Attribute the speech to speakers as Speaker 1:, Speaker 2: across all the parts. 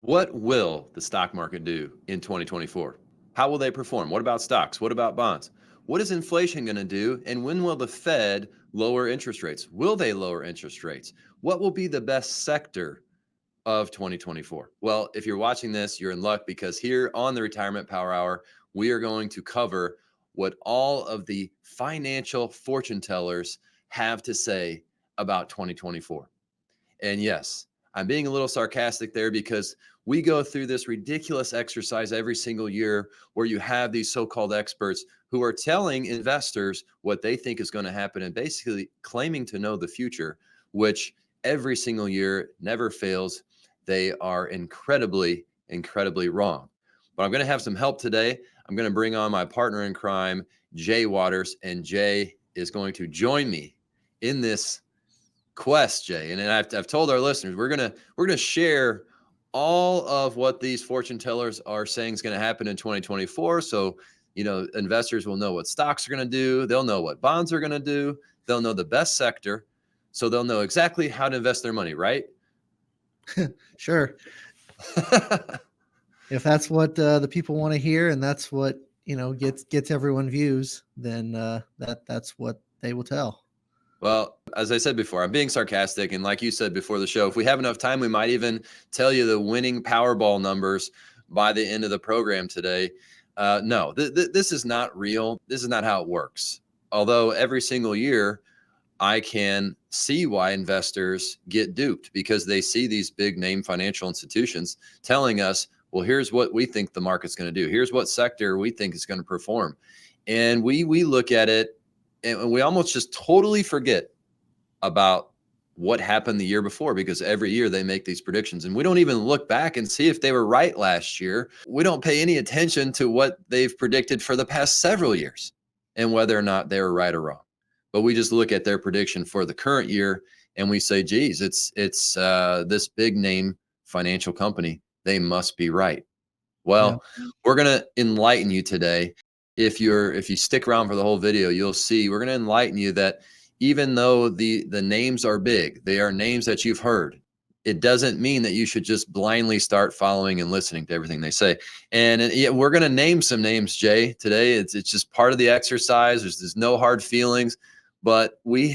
Speaker 1: What will the stock market do in 2024? How will they perform? What about stocks? What about bonds? What is inflation going to do? And when will the Fed lower interest rates? Will they lower interest rates? What will be the best sector of 2024? Well, if you're watching this, you're in luck because here on the Retirement Power Hour, we are going to cover what all of the financial fortune tellers have to say about 2024. And yes, I'm being a little sarcastic there because we go through this ridiculous exercise every single year where you have these so-called experts who are telling investors what they think is going to happen and basically claiming to know the future, which every single year never fails. They are incredibly, incredibly wrong. But I'm going to have some help today. I'm going to bring on my partner in crime, Jay Waters, and Jay is going to join me in this quest, Jay. And I've told our listeners we're gonna share all of what these fortune tellers are saying is going to happen in 2024. So investors will know what stocks are going to do. They'll know what bonds are going to do. They'll know the best sector. So they'll know exactly how to invest their money, right?
Speaker 2: Sure. If that's what the people want to hear, and that's what gets everyone views, then that's what they will tell.
Speaker 1: Well, as I said before, I'm being sarcastic. And like you said before the show, if we have enough time, we might even tell you the winning Powerball numbers by the end of the program today. No, this is not real. This is not how it works. Although every single year, I can see why investors get duped because they see these big name financial institutions telling us, well, here's what we think the market's going to do. Here's what sector we think is going to perform. And we look at it and we almost just totally forget about what happened the year before because every year they make these predictions and we don't even look back and see if they were right last year. We don't pay any attention to what they've predicted for the past several years and whether or not they were right or wrong. But we just look at their prediction for the current year and we say, geez, it's this big name financial company. They must be right. Well, we're going to enlighten you today. If you stick around for the whole video, you'll see we're going to enlighten you that even though the names are big, they are names that you've heard. It doesn't mean that you should just blindly start following and listening to everything they say. And we're going to name some names, Jay, today. It's just part of the exercise. There's no hard feelings, but we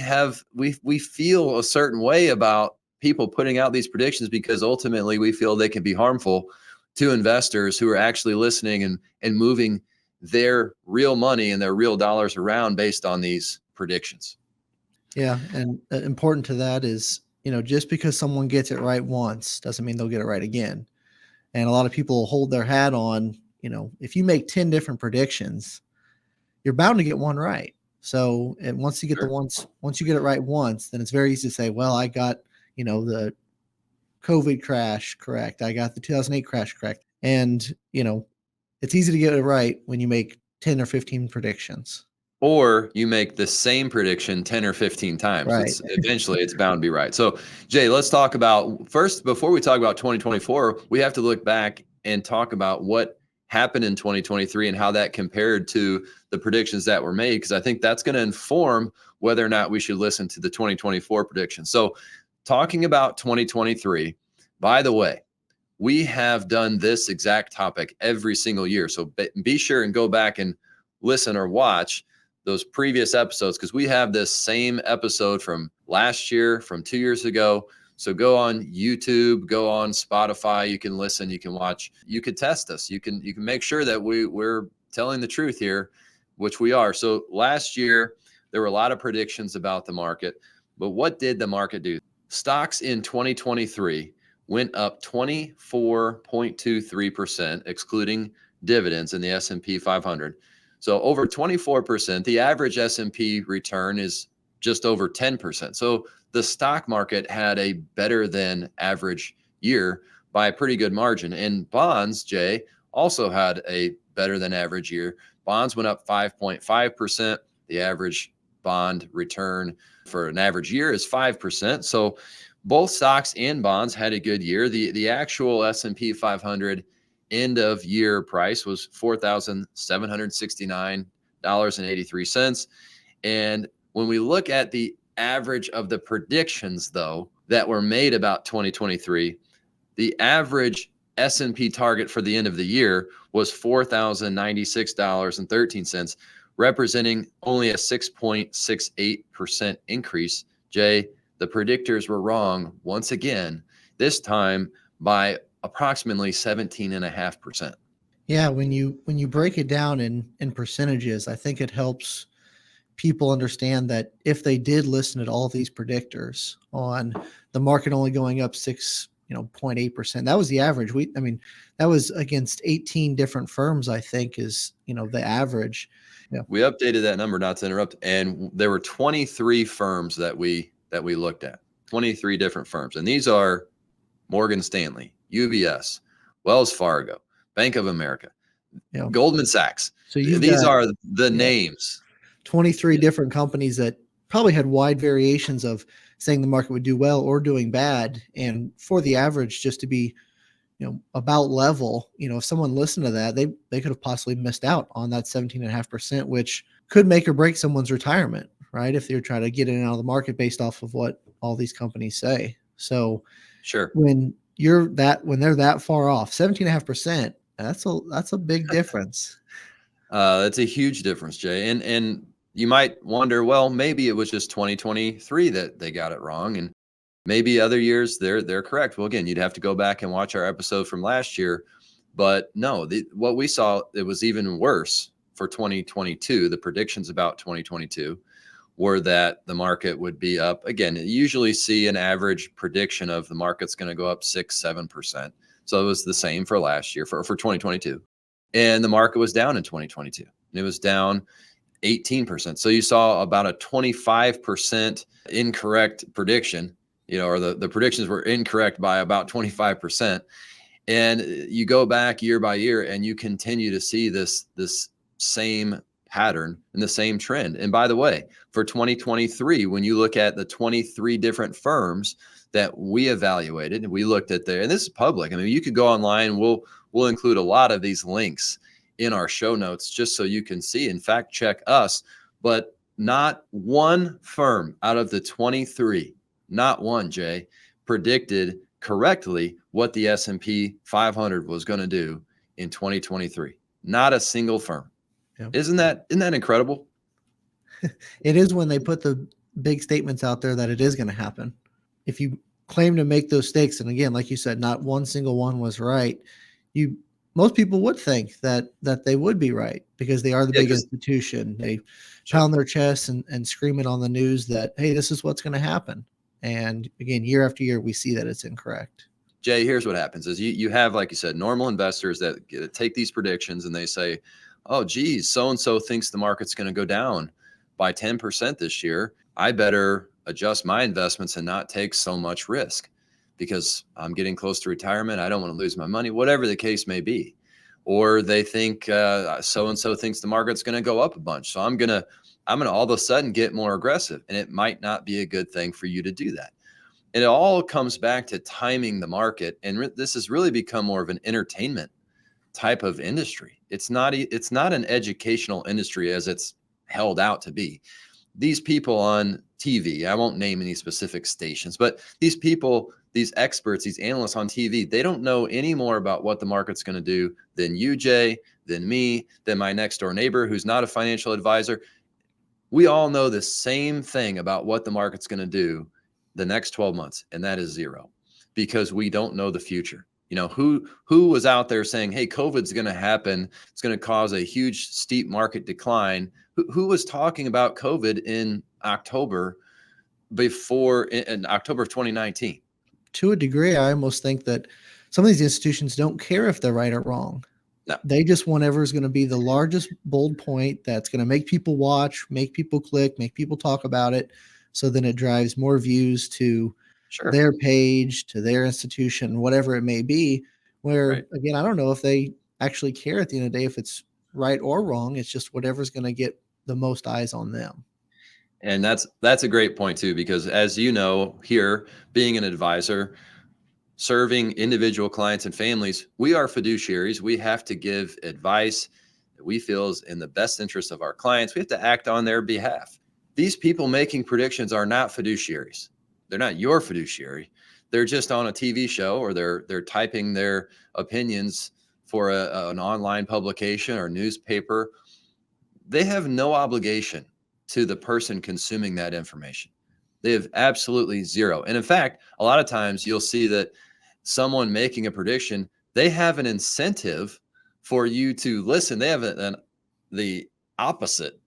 Speaker 1: feel a certain way about people putting out these predictions because ultimately we feel they can be harmful to investors who are actually listening and moving their real money and their real dollars around based on these predictions.
Speaker 2: Yeah, and important to that is, just because someone gets it right once doesn't mean they'll get it right again. And a lot of people hold their hat on, if you make 10 different predictions, you're bound to get one right. So, and once you get once you get it right once, then it's very easy to say, well, I got, the COVID crash correct. I got the 2008 crash correct. And, it's easy to get it right when you make 10 or 15 predictions.
Speaker 1: Or you make the same prediction 10 or 15 times.
Speaker 2: Right.
Speaker 1: Eventually it's bound to be right. So Jay, let's talk about first, before we talk about 2024, we have to look back and talk about what happened in 2023 and how that compared to the predictions that were made. Because I think that's going to inform whether or not we should listen to the 2024 predictions. So talking about 2023, by the way, we have done this exact topic every single year. So be sure and go back and listen or watch those previous episodes because we have this same episode from last year, from 2 years ago. So go on YouTube, go on Spotify. You can listen, you can watch, you could test us. You can make sure that we're telling the truth here, which we are. So last year, there were a lot of predictions about the market, but what did the market do? Stocks in 2023 went up 24.23%, excluding dividends in the S&P 500. So over 24%, the average S&P return is just over 10%. So the stock market had a better than average year by a pretty good margin. And bonds, Jay, also had a better than average year. Bonds went up 5.5%. The average bond return for an average year is 5%. So both stocks and bonds had a good year. The actual S&P 500 end of year price was $4,769.83. And when we look at the average of the predictions, though, that were made about 2023, the average S&P target for the end of the year was $4,096.13, representing only a 6.68% increase. Jay, the predictors were wrong once again, this time by approximately 17.5%.
Speaker 2: Yeah, when you break it down in percentages, I think it helps people understand that if they did listen to all these predictors on the market only going up 0.8%, that was the average. That was against 18 different firms, I think, is the average. Yeah.
Speaker 1: We updated that number, not to interrupt, and there were 23 firms that we looked at. 23 different firms. And these are Morgan Stanley, UBS, Wells Fargo, Bank of America,
Speaker 2: Yeah.
Speaker 1: Goldman Sachs.
Speaker 2: So you've
Speaker 1: These
Speaker 2: got
Speaker 1: are the names.
Speaker 2: 23 different companies that probably had wide variations of saying the market would do well or doing bad. And for the average just to be, about level, if someone listened to that, they could have possibly missed out on that 17.5%, which could make or break someone's retirement, right? If they're trying to get in and out of the market based off of what all these companies say. So
Speaker 1: Sure.
Speaker 2: when they're that far off, 17.5%, that's a big difference.
Speaker 1: That's a huge difference, Jay. And you might wonder, well, maybe it was just 2023 that they got it wrong, and maybe other years they're correct. Well, again, you'd have to go back and watch our episode from last year. But no, what we saw, it was even worse for 2022. The predictions about 2022 were that the market would be up. Again, you usually see an average prediction of the market's going to go up 6-7%. So it was the same for last year for 2022. And the market was down in 2022. And it was down 18%. So you saw about a 25% incorrect prediction, or the predictions were incorrect by about 25%. And you go back year by year and you continue to see this same pattern and the same trend. And by the way, for 2023, when you look at the 23 different firms that we evaluated, we looked at and this is public. I mean, you could go online. We'll include a lot of these links in our show notes just so you can see and fact check us. But not one firm out of the 23, not one, Jay, predicted correctly what the S&P 500 was going to do in 2023. Not a single firm. Yeah. Isn't that incredible?
Speaker 2: It is when they put the big statements out there that it is going to happen. If you claim to make those stakes, and again, like you said, not one single one was right, most people would think that they would be right because they are the big institution. They pound their chests and scream it on the news that, hey, this is what's going to happen. And again, year after year, we see that it's incorrect.
Speaker 1: Jay, here's what happens is you have, like you said, normal investors that take these predictions and they say, oh, geez, so-and-so thinks the market's going to go down by 10% this year. I better adjust my investments and not take so much risk because I'm getting close to retirement. I don't want to lose my money, whatever the case may be. Or they think so-and-so thinks the market's going to go up a bunch. So I'm going to all of a sudden get more aggressive, and it might not be a good thing for you to do that. And it all comes back to timing the market. And this has really become more of an entertainment type of industry. It's not an educational industry as it's held out to be. These people on TV, I won't name any specific stations, but these people, these experts, these analysts on TV, they don't know any more about what the market's going to do than you, Jay, than me, than my next door neighbor who's not a financial advisor. We all know the same thing about what the market's going to do the next 12 months, and that is zero, because we don't know the future. Who was out there saying, hey, COVID's going to happen, it's going to cause a huge steep market decline? Who was talking about COVID in October in October of 2019?
Speaker 2: To a degree, I almost think that some of these institutions don't care if they're right or wrong. No. They just want whatever's going to be the largest bold point that's going to make people watch, make people click, make people talk about it. So then it drives more views to their page, to their institution, whatever it may be, where, again, I don't know if they actually care at the end of the day if it's right or wrong. It's just whatever's going to get the most eyes on them.
Speaker 1: And that's a great point too, because as you know, here, being an advisor, serving individual clients and families, we are fiduciaries. We have to give advice that we feel is in the best interest of our clients. We have to act on their behalf. These people making predictions are not fiduciaries. They're not your fiduciary. they're just on a TV show, or they're typing their opinions for an online publication or newspaper. They have no obligation to the person consuming that information. They have absolutely zero. And in fact, a lot of times you'll see that someone making a prediction, they have an incentive for you to listen. They have the opposite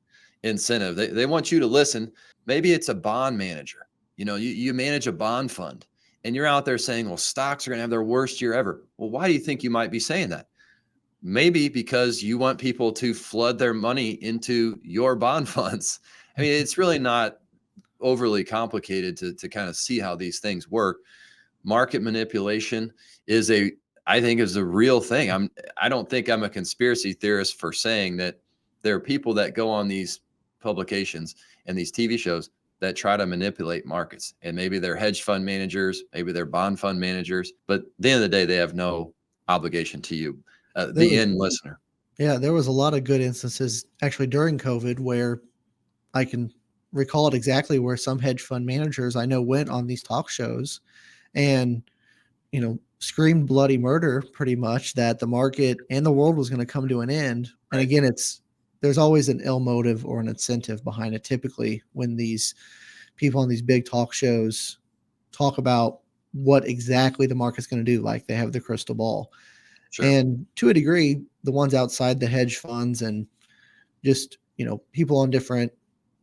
Speaker 1: incentive. They want you to listen. Maybe it's a bond manager. You manage a bond fund, and you're out there saying, well, stocks are going to have their worst year ever. Well, why do you think you might be saying that? Maybe because you want people to flood their money into your bond funds. I mean, it's really not overly complicated to kind of see how these things work. Market manipulation I think is a real thing. I don't think I'm a conspiracy theorist for saying that there are people that go on these publications and these TV shows that try to manipulate markets. And maybe they're hedge fund managers, maybe they're bond fund managers, but at the end of the day, they have no obligation to you, the end listener.
Speaker 2: Yeah, there was a lot of good instances actually during COVID where I can recall it exactly, where some hedge fund managers I know went on these talk shows and, screamed bloody murder pretty much, that the market and the world was going to come to an end.
Speaker 1: Right.
Speaker 2: And again, there's always an ill motive or an incentive behind it. Typically when these people on these big talk shows talk about what exactly the market's going to do, like they have the crystal ball.
Speaker 1: Sure.
Speaker 2: And to a degree, the ones outside the hedge funds and just, people on different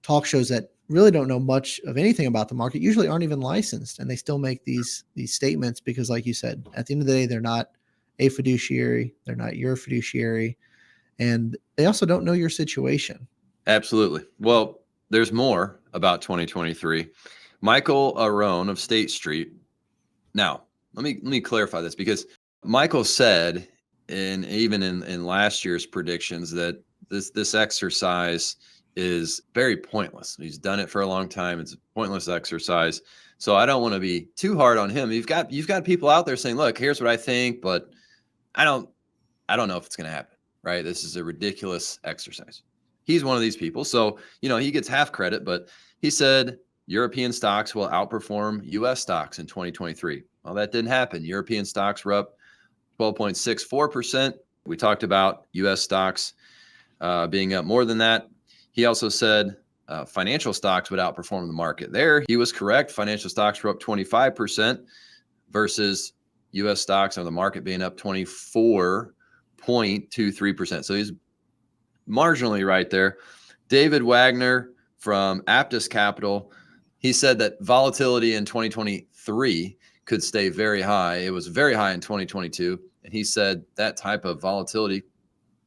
Speaker 2: talk shows that really don't know much of anything about the market usually aren't even licensed, and they still make these statements because, like you said, at the end of the day, they're not a fiduciary. They're not your fiduciary. And they also don't know your situation.
Speaker 1: Absolutely. Well, there's more about 2023. Michael Arone of State Street. Now, let me clarify this, because Michael said, even in last year's predictions, that this exercise is very pointless. He's done it for a long time. It's a pointless exercise. So I don't want to be too hard on him. You've got people out there saying, look, here's what I think, but I don't know if it's going to happen, right? This is a ridiculous exercise. He's one of these people. So, he gets half credit, but he said European stocks will outperform US stocks in 2023. Well, that didn't happen. European stocks were up 12.64%. We talked about US stocks being up more than that. He also said financial stocks would outperform the market. There, he was correct. Financial stocks were up 25% versus US stocks, or the market being up 24.23%. So he's marginally right there. David Wagner from Aptus Capital, he said that volatility in 2023 could stay very high. It was very high in 2022. And he said that type of volatility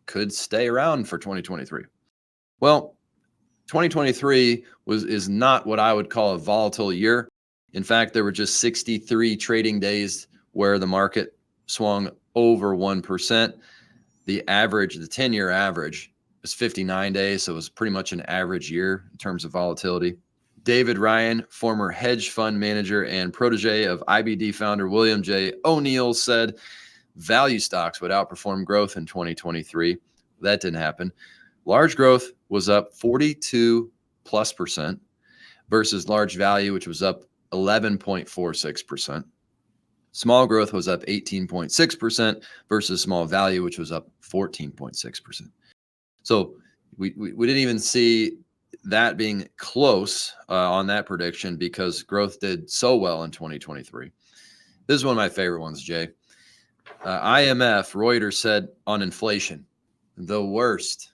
Speaker 1: could stay around for 2023. Well, 2023 is not what I would call a volatile year. In fact, there were just 63 trading days where the market swung over 1%. The 10-year average was 59 days. So it was pretty much an average year in terms of volatility. David Ryan, former hedge fund manager and protege of IBD founder William J. O'Neill, said value stocks would outperform growth in 2023. That didn't happen. Large growth was up 42+% versus large value, which was up 11.46%. Small growth was up 18.6% versus small value, which was up 14.6%. So we didn't even see that being close on that prediction, because growth did so well in 2023. This is one of my favorite ones, Jay. IMF, Reuters said on inflation, the worst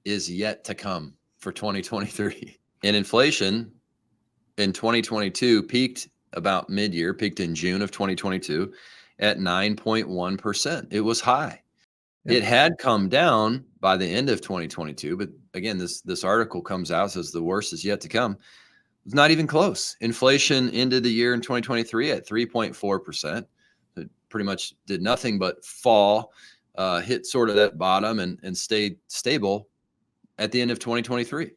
Speaker 1: is yet to come for 2023. And inflation in 2022 peaked about mid-year, peaked in June of 2022 at 9.1%. It was high. Yep. It had come down by the end of 2022, but again, this article comes out, says the worst is yet to come. It's not even close. Inflation ended the year in 2023 at 3.4%. It pretty much did nothing but fall, hit sort of that bottom and stayed stable at the end of 2023.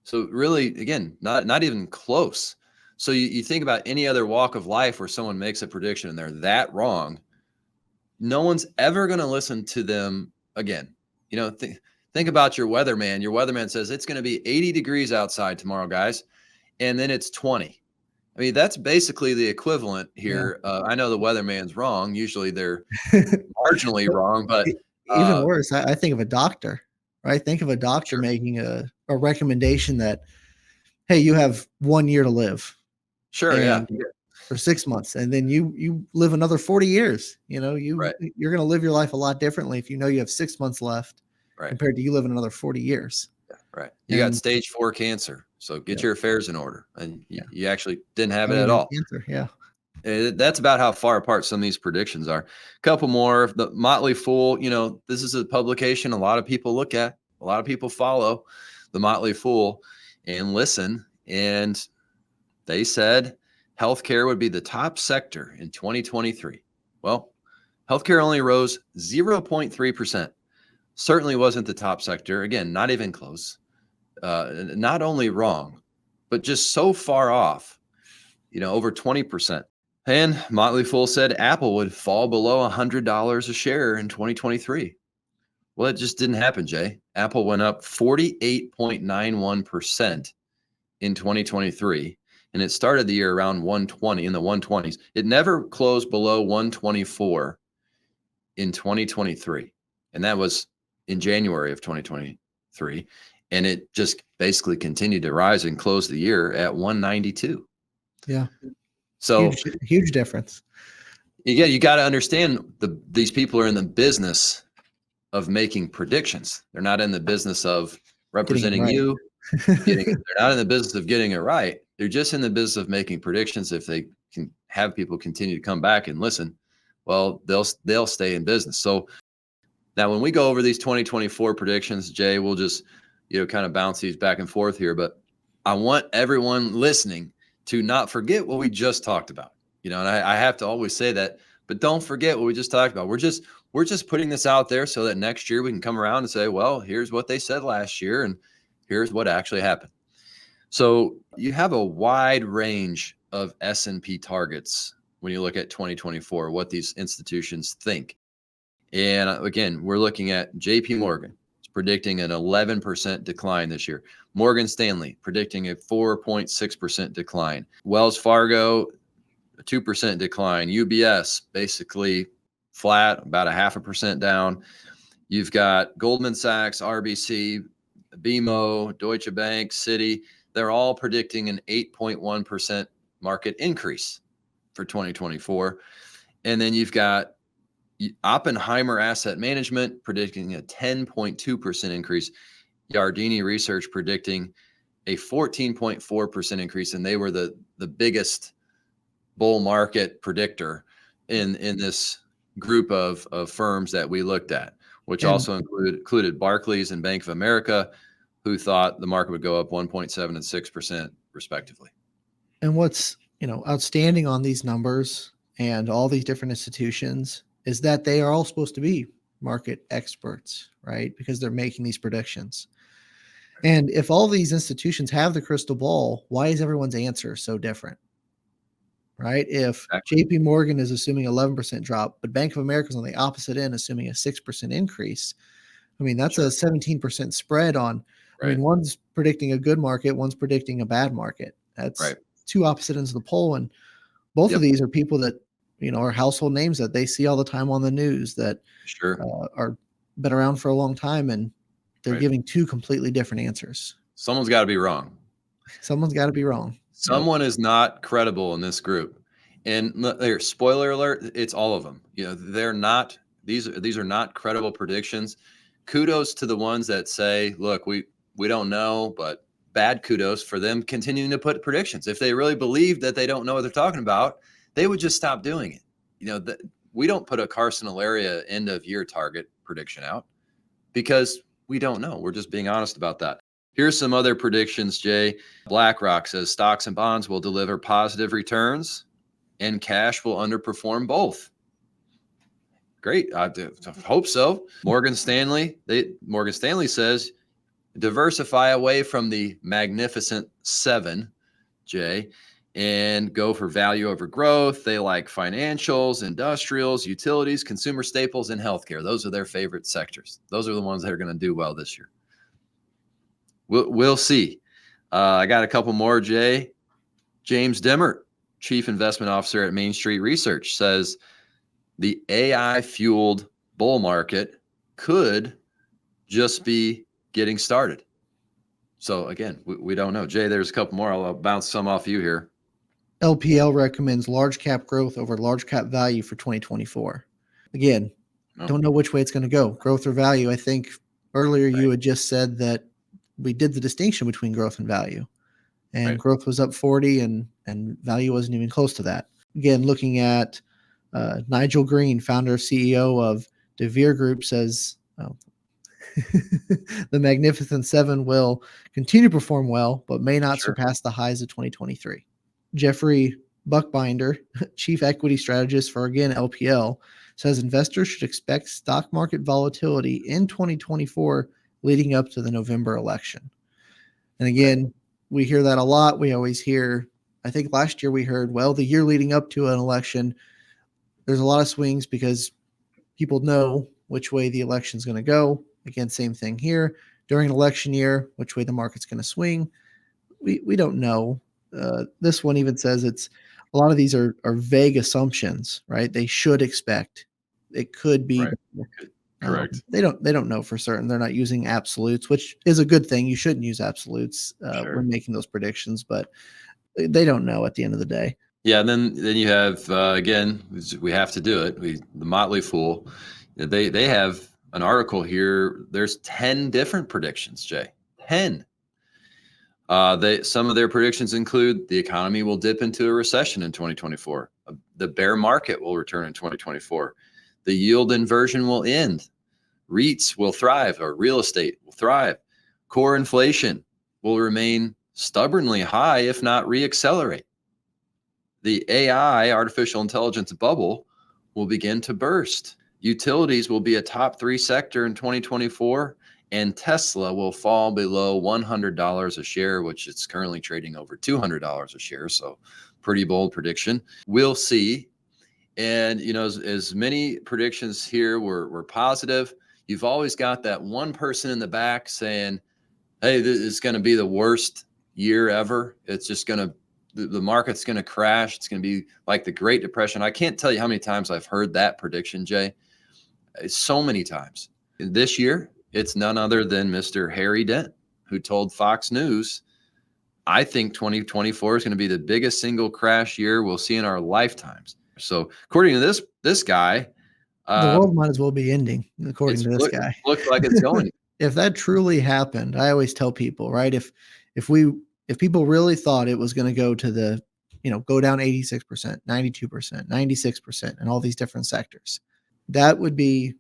Speaker 1: So really, again, not even close. So you think about any other walk of life where someone makes a prediction and they're that wrong, no one's ever going to listen to them again. Think about your weatherman. Your weatherman says it's going to be 80 degrees outside tomorrow, guys. And then it's 20. I mean, that's basically the equivalent here. I know the weatherman's wrong. Usually they're marginally wrong, but
Speaker 2: Even worse, I think of a doctor, right? Think of a doctor
Speaker 1: sure.
Speaker 2: making a recommendation that, hey, you have 1 year to live,
Speaker 1: Sure, yeah.
Speaker 2: and or 6 months, and then you live another 40 years.
Speaker 1: Right,
Speaker 2: You're going to live your life a lot differently if you know you have 6 months left
Speaker 1: right,
Speaker 2: compared to you living another 40 years.
Speaker 1: right. You got
Speaker 2: And
Speaker 1: stage 4 cancer, so get
Speaker 2: yeah,
Speaker 1: your affairs in order. And
Speaker 2: yeah,
Speaker 1: you actually didn't have it
Speaker 2: don't
Speaker 1: at
Speaker 2: even have
Speaker 1: all.
Speaker 2: cancer. Yeah,
Speaker 1: That's about how far apart some of these predictions are. A couple more. The Motley Fool, this is a publication a lot of people look at, a lot of people follow the Motley Fool and listen. And they said healthcare would be the top sector in 2023. Well, healthcare only rose 0.3%. Certainly wasn't the top sector. Again, not even close. Not only wrong, but just so far off, over 20%. And Motley Fool said Apple would fall below $100 a share in 2023. Well, it just didn't happen, Jay. Apple went up 48.91% in 2023, and it started the year around 120 in the 120s. It never closed below 124 in 2023, and that was in January of 2023. And it just basically continued to rise and close the year at 192.
Speaker 2: yeah,
Speaker 1: So
Speaker 2: huge difference.
Speaker 1: yeah, you got to understand these people are in the business of making predictions. They're not in the business of representing
Speaker 2: Right.
Speaker 1: you. They're not in the business of getting it right. They're just in the business of making predictions. If they can have people continue to come back and listen, well, they'll stay in business. So now when we go over these 2024 predictions, Jay, we'll just kind of bounce these back and forth here. But I want everyone listening to not forget what we just talked about. And I have to always say that, but don't forget what we just talked about. We're just putting this out there so that next year we can come around and say, well, here's what they said last year, and here's what actually happened. So you have a wide range of S&P targets when you look at 2024, what these institutions think. And again, we're looking at JP Morgan. It's predicting an 11% decline this year. Morgan Stanley predicting a 4.6% decline. Wells Fargo, a 2% decline. UBS, basically flat, about a 0.5% down. You've got Goldman Sachs, RBC, BMO, Deutsche Bank, Citi. They're all predicting an 8.1% market increase for 2024. And then you've got Oppenheimer Asset Management predicting a 10.2% increase. Yardeni Research predicting a 14.4% increase, and they were the biggest bull market predictor in this group of firms that we looked at, which also included Barclays and Bank of America, who thought the market would go up 1.7 and 6% respectively.
Speaker 2: And what's outstanding on these numbers and all these different institutions is that they are all supposed to be market experts, right? Because they're making these predictions. And if all these institutions have the crystal ball, why is everyone's answer so different? Right? If JP Morgan is assuming 11% drop, but Bank of America is on the opposite end, assuming a 6% increase, I mean, that's a 17% spread on, I mean, one's predicting a good market, one's predicting a bad market. That's two opposite ends of the pole. And both of these are people that, are household names that they see all the time on the news that are been around for a long time, and they're giving two completely different answers.
Speaker 1: Someone's got to be wrong.
Speaker 2: Someone's got to be wrong.
Speaker 1: Someone is not credible in this group. And there, spoiler alert, it's all of them. They're not, these are not credible predictions. Kudos to the ones that say, look, we don't know, but bad kudos for them continuing to put predictions. If they really believe that they don't know what they're talking about, they would just stop doing it. We don't put a Carson Allaria end of year target prediction out because we don't know. We're just being honest about that. Here's some other predictions, Jay. BlackRock says stocks and bonds will deliver positive returns and cash will underperform both. Great. I hope so. Morgan Stanley says diversify away from the magnificent seven, Jay, and go for value over growth. They like financials, industrials, utilities, consumer staples, and healthcare. Those are their favorite sectors. Those are the ones that are going to do well this year. We'll see. I got a couple more, Jay. James Demmert chief investment officer at Main Street Research, says the AI-fueled bull market could just be getting started. So again, we don't know. Jay, there's a couple more. I'll bounce some off you here.
Speaker 2: LPL recommends large cap growth over large cap value for 2024. Again, don't know which way it's going to go, growth or value. I think earlier you had just said that we did the distinction between growth and value, and growth was up 40 and value wasn't even close to that. Again, looking at Nigel Green, founder CEO of DeVere Group, says the Magnificent Seven will continue to perform well, but may not surpass the highs of 2023. Jeffrey Buckbinder, chief equity strategist for, again, LPL, says investors should expect stock market volatility in 2024 leading up to the November election. And again, we hear that a lot. We always hear, I think last year we heard, well, the year leading up to an election, there's a lot of swings because people know which way the election is going to go. Again, same thing here. During an election year, which way the market's going to swing, we don't know. This one even says it's a lot of these are vague assumptions, right? They should expect. It could be.
Speaker 1: Right. Correct.
Speaker 2: They don't know for certain. They're not using absolutes, which is a good thing. You shouldn't use absolutes when making those predictions, but they don't know at the end of the day.
Speaker 1: Yeah, and then you have again, we have to do it. The Motley Fool, they have an article here. There's 10 different predictions, Jay. 10. Some of their predictions include the economy will dip into a recession in 2024. The bear market will return in 2024. The yield inversion will end. REITs will thrive, or real estate will thrive. Core inflation will remain stubbornly high, if not reaccelerate. The AI, artificial intelligence bubble, will begin to burst. Utilities will be a top 3 sector in 2024, and Tesla will fall below $100 a share, which it's currently trading over $200 a share. So pretty bold prediction. We'll see. And, as many predictions here were positive, you've always got that one person in the back saying, hey, this is going to be the worst year ever. It's just going to, the market's going to crash. It's going to be like the Great Depression. I can't tell you how many times I've heard that prediction, Jay. So many times. This year, it's none other than Mr. Harry Dent, who told Fox News, I think 2024 is going to be the biggest single crash year we'll see in our lifetimes. So according to this guy,
Speaker 2: the world might as well be ending, according to this guy.
Speaker 1: Looks like it's going.
Speaker 2: If that truly happened, I always tell people, right? If people really thought it was going to go to the, go down 86%, 92%, 96%, and all these different sectors, that would be,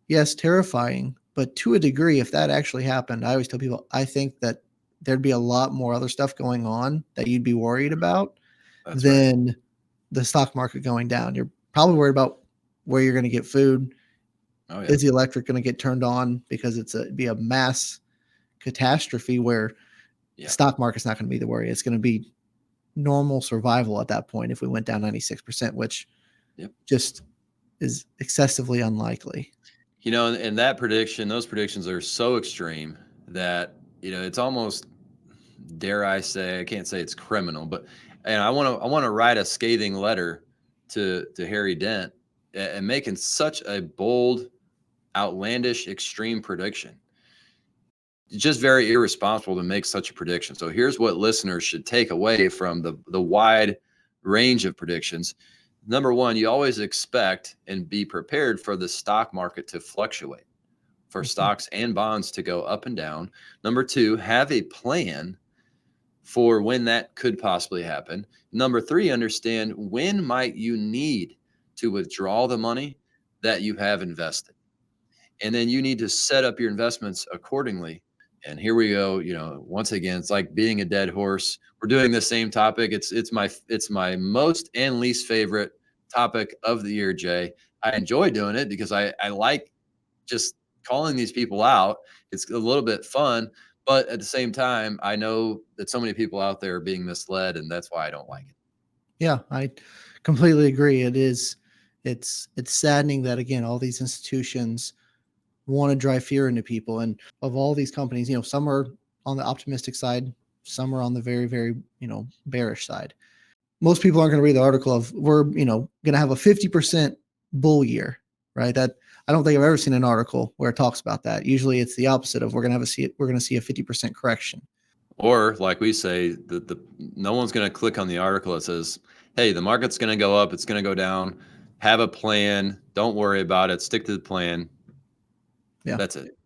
Speaker 2: yes, terrifying. But to a degree, if that actually happened, I always tell people, I think that there'd be a lot more other stuff going on that you'd be worried about than the stock market going down. You're probably worried about where you're going to get food.
Speaker 1: Oh, yeah.
Speaker 2: Is the electric going to get turned on? Because it'd be a mass catastrophe where the stock market's not going to be the worry. It's going to be normal survival at that point if we went down 96%, which just is excessively unlikely.
Speaker 1: And those predictions are so extreme that, it's almost, dare I say, I can't say it's criminal, but I want to write a scathing letter to Harry Dent and making such a bold, outlandish, extreme prediction. It's just very irresponsible to make such a prediction. So here's what listeners should take away from the wide range of predictions. Number one, you always expect and be prepared for the stock market to fluctuate, for stocks and bonds to go up and down. Number two, have a plan for when that could possibly happen. Number three, understand when might you need to withdraw the money that you have invested. And then you need to set up your investments accordingly. And here we go. Once again, it's like being a dead horse. We're doing the same topic. It's my most and least favorite topic of the year, Jay. I enjoy doing it because I like just calling these people out. It's a little bit fun, but at the same time, I know that so many people out there are being misled, and that's why I don't like it.
Speaker 2: Yeah, I completely agree. It's saddening that, again, all these institutions want to drive fear into people. And of all these companies, some are on the optimistic side, some are on the very, very, bearish side. most people aren't going to read the article of we're, going to have a 50% bull year, right? That I don't think I've ever seen an article where it talks about that. Usually it's the opposite of we're going to see a 50% correction.
Speaker 1: Or like we say, no one's going to click on the article that says, hey, the market's going to go up, it's going to go down, have a plan, don't worry about it, stick to the plan.
Speaker 2: Yeah.
Speaker 1: That's it.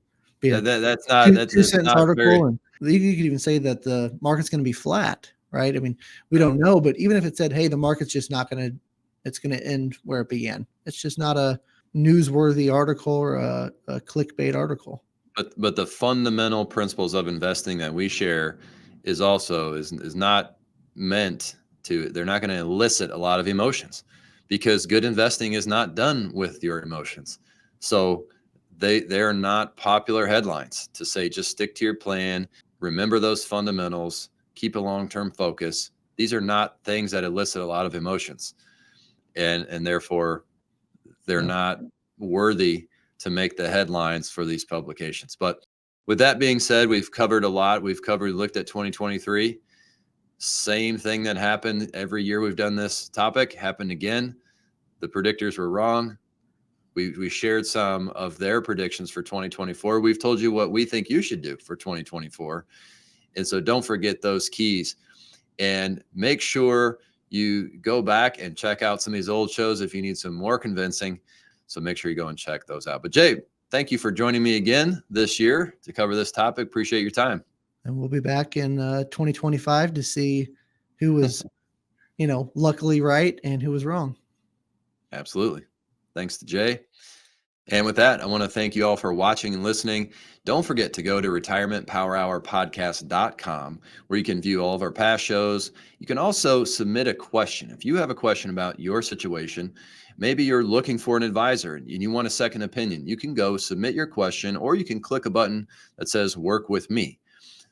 Speaker 2: Yeah.
Speaker 1: That's not
Speaker 2: two-sentence
Speaker 1: not
Speaker 2: article,
Speaker 1: very,
Speaker 2: and you could even say that the market's going to be flat, right? I mean, we don't know, but even if it said, hey, the market's just not going to, it's going to end where it began. It's just not a newsworthy article or a clickbait article.
Speaker 1: But the fundamental principles of investing that we share is not meant to, they're not going to elicit a lot of emotions, because good investing is not done with your emotions. So they're not popular headlines to say just stick to your plan, remember those fundamentals, keep a long-term focus. These are not things that elicit a lot of emotions, and therefore they're not worthy to make the headlines for these publications. But with that being said, we've covered a lot. We've looked at 2023. Same thing that happened every year we've done this topic happened again. The predictors were wrong. We shared some of their predictions for 2024. We've told you what we think you should do for 2024. And so don't forget those keys, and make sure you go back and check out some of these old shows if you need some more convincing. So make sure you go and check those out. But Jay, thank you for joining me again this year to cover this topic. Appreciate your time.
Speaker 2: And we'll be back in 2025 to see who was, luckily right and who was wrong.
Speaker 1: Absolutely. Thanks to Jay. And with that, I want to thank you all for watching and listening. Don't forget to go to retirementpowerhourpodcast.com, where you can view all of our past shows. You can also submit a question. If you have a question about your situation, maybe you're looking for an advisor and you want a second opinion, you can go submit your question, or you can click a button that says work with me.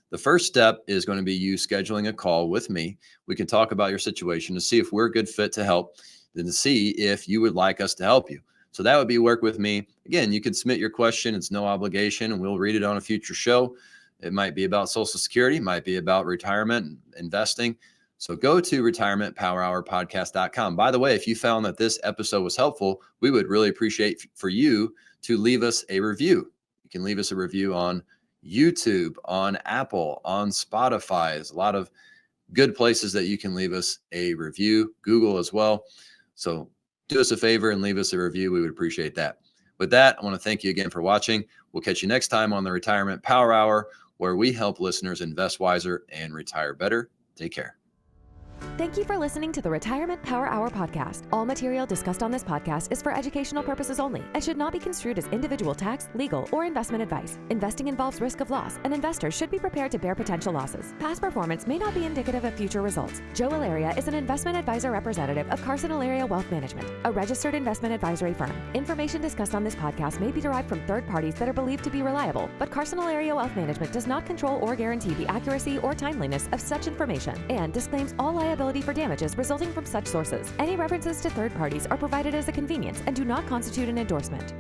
Speaker 1: The first step is going to be you scheduling a call with me. We can talk about your situation to see if we're a good fit to help, then to see if you would like us to help you. So that would be work with me. Again, you can submit your question. It's no obligation, and we'll read it on a future show. It might be about Social Security, might be about retirement, investing. So go to retirementpowerhourpodcast.com. By the way, if you found that this episode was helpful, we would really appreciate for you to leave us a review. You can leave us a review on YouTube, on Apple, on Spotify. There's a lot of good places that you can leave us a review, Google as well. So do us a favor and leave us a review. We would appreciate that. With that, I want to thank you again for watching. We'll catch you next time on the Retirement Power Hour, where we help listeners invest wiser and retire better. Take care.
Speaker 3: Thank you for listening to the Retirement Power Hour podcast. All material discussed on this podcast is for educational purposes only and should not be construed as individual tax, legal, or investment advice. Investing involves risk of loss, and investors should be prepared to bear potential losses. Past performance may not be indicative of future results. Joe Allaria is an investment advisor representative of Carson Allaria Wealth Management, a registered investment advisory firm. Information discussed on this podcast may be derived from third parties that are believed to be reliable, but Carson Allaria Wealth Management does not control or guarantee the accuracy or timeliness of such information and disclaims all liability for damages resulting from such sources. Any references to third parties are provided as a convenience and do not constitute an endorsement.